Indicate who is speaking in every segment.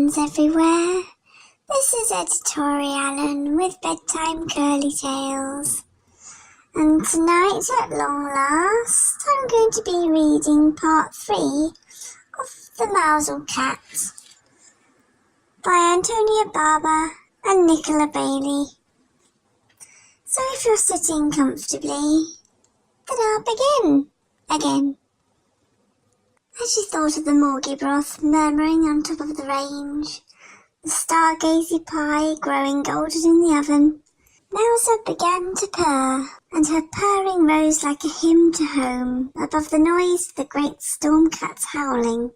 Speaker 1: friends everywhere. This is Editorial Alan with Bedtime Curly Tales. And tonight, at long last, I'm going to be reading part 3 of The Mousehole Cat by Antonia Barber and Nicola Bailey. So if you're sitting comfortably, then I'll begin again. As she thought of the morgy broth murmuring on top of the range, the stargazy pie growing golden in the oven, Mouser began to purr, and her purring rose like a hymn to home above the noise of the great storm cat's howling.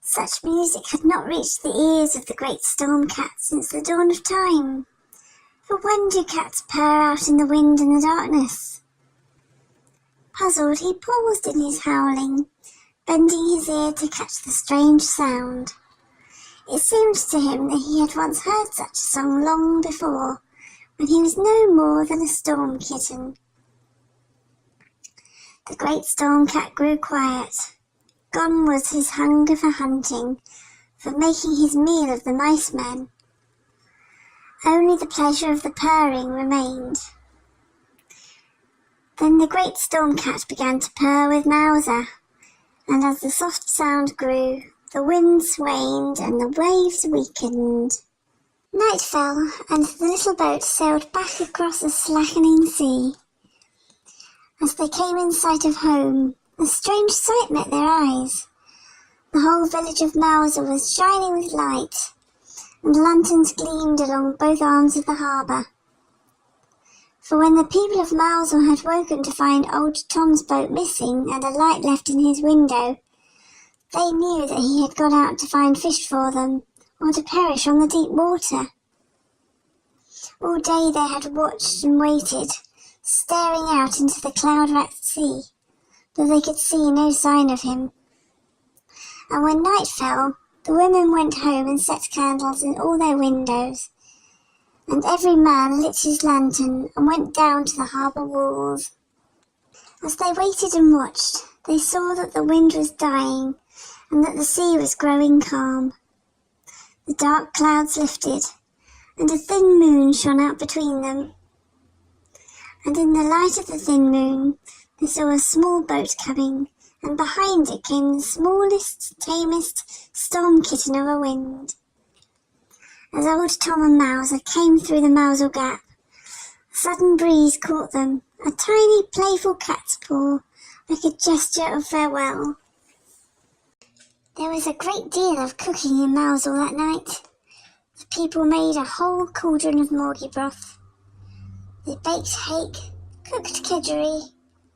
Speaker 1: Such music had not reached the ears of the great storm cat since the dawn of time. For when do cats purr out in the wind and the darkness? Puzzled, he paused in his howling, bending his ear to catch the strange sound. It seemed to him that he had once heard such a song long before, when he was no more than a storm kitten. The great storm cat grew quiet. Gone was his hunger for hunting, for making his meal of the mice men. Only the pleasure of the purring remained. Then the great storm cat began to purr with Mouser, and as the soft sound grew, the winds waned and the waves weakened. Night fell, and the little boat sailed back across a slackening sea. As they came in sight of home, a strange sight met their eyes. The whole village of Mouser was shining with light, and lanterns gleamed along both arms of the harbour. For when the people of Mousehole had woken to find old Tom's boat missing and a light left in his window, they knew that he had gone out to find fish for them, or to perish on the deep water. All day they had watched and waited, staring out into the cloud-wracked sea, but they could see no sign of him. And when night fell, the women went home and set candles in all their windows, and every man lit his lantern and went down to the harbour walls. As they waited and watched, they saw that the wind was dying and that the sea was growing calm. The dark clouds lifted, and a thin moon shone out between them. And in the light of the thin moon, they saw a small boat coming, and behind it came the smallest, tamest storm kitten of a wind. As old Tom and Mouser came through the Mousehole Gap, a sudden breeze caught them, a tiny playful cat's paw, like a gesture of farewell. There was a great deal of cooking in Mousehole that night. The people made a whole cauldron of morgy broth. They baked hake, cooked kedgeree,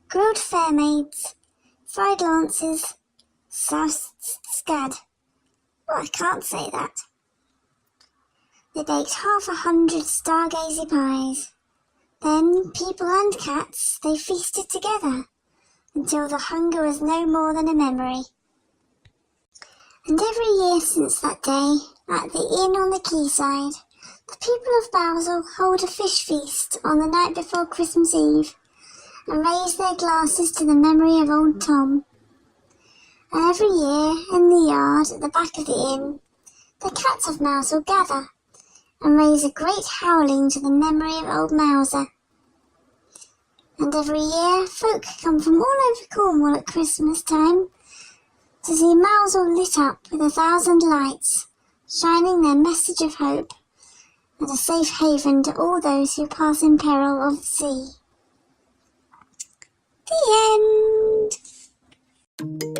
Speaker 1: grilled fair maids, fried lances, soused scad. Oh, I can't say that. They baked 100 stargazy pies. Then, people and cats, they feasted together, until the hunger was no more than a memory. And every year since that day, at the inn on the quayside, the people of Mousehole hold a fish feast on the night before Christmas Eve, and raise their glasses to the memory of old Tom. And every year, in the yard at the back of the inn, the cats of Mousehole gather, and raise a great howling to the memory of old Mouser. And every year, folk come from all over Cornwall at Christmas time to see Mousehole lit up with 1,000 lights, shining their message of hope and a safe haven to all those who pass in peril of the sea. The end.